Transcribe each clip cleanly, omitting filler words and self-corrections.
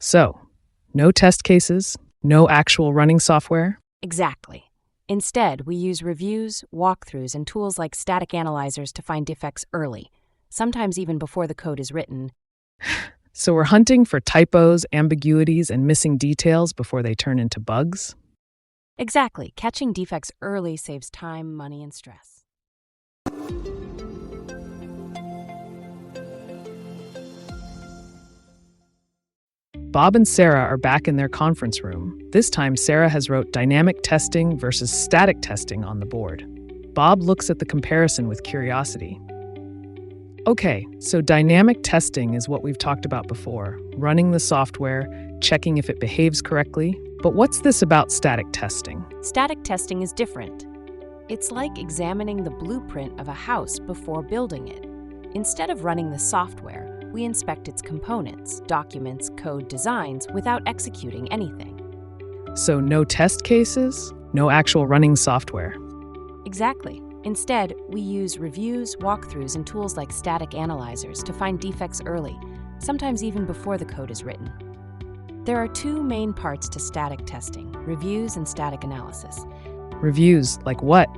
So, no test cases, no actual running software? Exactly. Instead, we use reviews, walkthroughs, and tools like static analyzers to find defects early, sometimes even before the code is written. So we're hunting for typos, ambiguities, and missing details before they turn into bugs? Exactly. Catching defects early saves time, money, and stress. Bob and Sarah are back in their conference room. This time, Sarah has wrote dynamic testing versus static testing on the board. Bob looks at the comparison with curiosity. Okay, so dynamic testing is what we've talked about before, running the software, checking if it behaves correctly. But what's this about static testing? Static testing is different. It's like examining the blueprint of a house before building it. Instead of running the software, we inspect its components, documents, code designs without executing anything. So no test cases, no actual running software. Exactly. Instead, we use reviews, walkthroughs, and tools like static analyzers to find defects early, sometimes even before the code is written. There are two main parts to static testing: reviews and static analysis. Reviews, like what?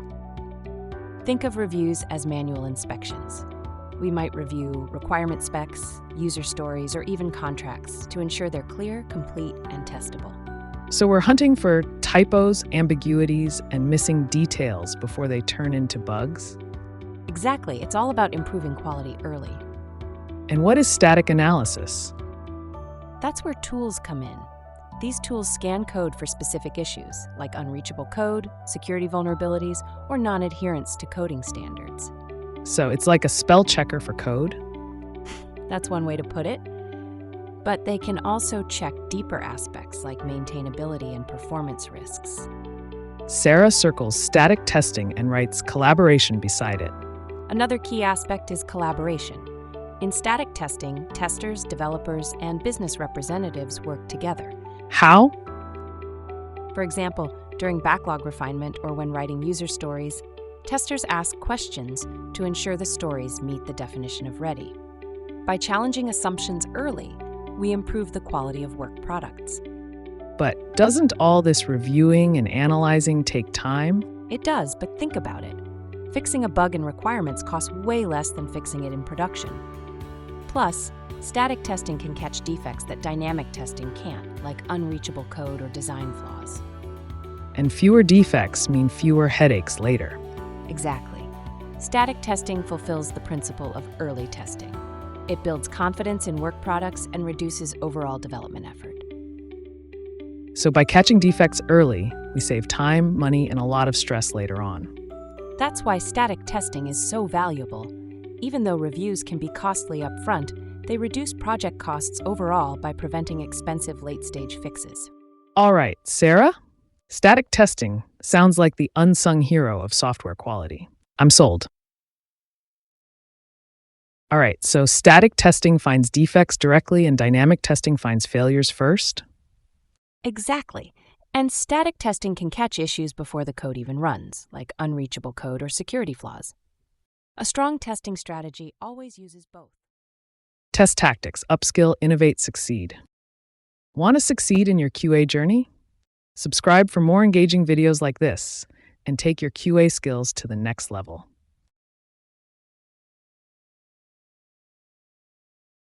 Think of reviews as manual inspections. We might review requirement specs, user stories, or even contracts to ensure they're clear, complete, and testable. So we're hunting for typos, ambiguities, and missing details before they turn into bugs? Exactly. It's all about improving quality early. And what is static analysis? That's where tools come in. These tools scan code for specific issues, like unreachable code, security vulnerabilities, or non-adherence to coding standards. So it's like a spell checker for code? That's one way to put it. But they can also check deeper aspects like maintainability and performance risks. Sarah circles static testing and writes collaboration beside it. Another key aspect is collaboration. In static testing, testers, developers, and business representatives work together. How? For example, during backlog refinement or when writing user stories, testers ask questions to ensure the stories meet the definition of ready. By challenging assumptions early, we improve the quality of work products. But doesn't all this reviewing and analyzing take time? It does, but think about it. Fixing a bug in requirements costs way less than fixing it in production. Plus, static testing can catch defects that dynamic testing can't, like unreachable code or design flaws. And fewer defects mean fewer headaches later. Exactly. Static testing fulfills the principle of early testing. It builds confidence in work products and reduces overall development effort. So by catching defects early, we save time, money, and a lot of stress later on. That's why static testing is so valuable. Even though reviews can be costly up front, they reduce project costs overall by preventing expensive late-stage fixes. All right, Sarah? Static testing sounds like the unsung hero of software quality. I'm sold. All right, so static testing finds defects directly and dynamic testing finds failures first? Exactly. And static testing can catch issues before the code even runs, like unreachable code or security flaws. A strong testing strategy always uses both. Testtactix, upskill, innovate, succeed. Want to succeed in your QA journey? Subscribe for more engaging videos like this and take your QA skills to the next level.